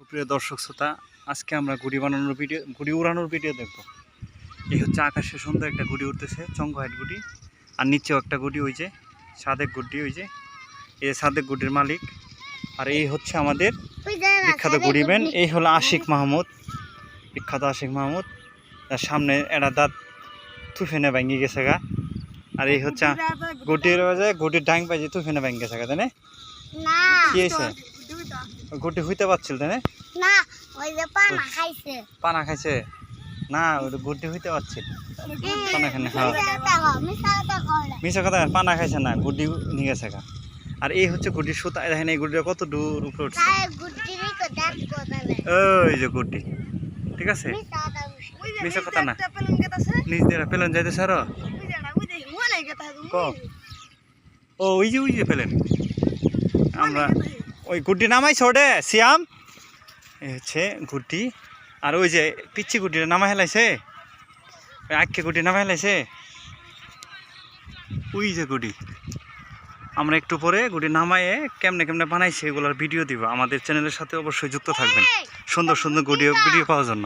সুপ্রিয় দর্শক শ্রোতা, আজকে আমরা গুড়ি উড়ানোর ভিডিও দেখব। এই হচ্ছে আকাশে সুন্দর একটা গুড়ি উঠতেছে, চঙ্গ হাইট গুড়ি। আর নিচেও একটা গুড়ি, ওই যে সাদেক গুড়ি, ওই যে এই সাদেক গুড়ির মালিক। আর এই হচ্ছে আমাদের বিখ্যাত গুড়িম্যান, এই হলো আশিক মাহমুদ, বিখ্যাত আশিক মাহমুদ। তার সামনে একটা দাঁত তুফেনে ভেঙে গেছে গা। আর এই হচ্ছে গুটির ডাং পাইছে তুফেনে ভেঙে গেছে গা, তাই না? কি হয়েছে? গুটি হইতে পারছিল, তাই না? পানা খাইছে না, ওই গুটি হইতে পারছিল পানা খানে। হ্যাঁ, মিশা কথা, পানা খাইছে না, গুটি নিয়ে গেছে গা। আর এই হচ্ছে গুটির সুতা, দেখেন এই গুটিটা কত দূর উপরে উঠছে। ওই যে গুটি, ঠিক আছে, মিশা কথা না, নিজ দিয়ে পেলেন যাইতেছে। আরো ও ওই যে পেলেন, আমরা ওই গুটি নামাইছ ওটে সিয়াম। এই হচ্ছে গুটি। আর ওই যে পিচ্ছি গুটিটা নামা হেলাইছে, ওই আখকে গুটি নামা হেলাইছে, ওই যে গুটি। আমরা একটু পরে গুটি নামায়ে কেমনে কেমনে বানাইছে এগুলোর ভিডিও দিব। আমাদের চ্যানেলের সাথে অবশ্যই যুক্ত থাকবেন সুন্দর সুন্দর ভিডিও পাওয়ার জন্য।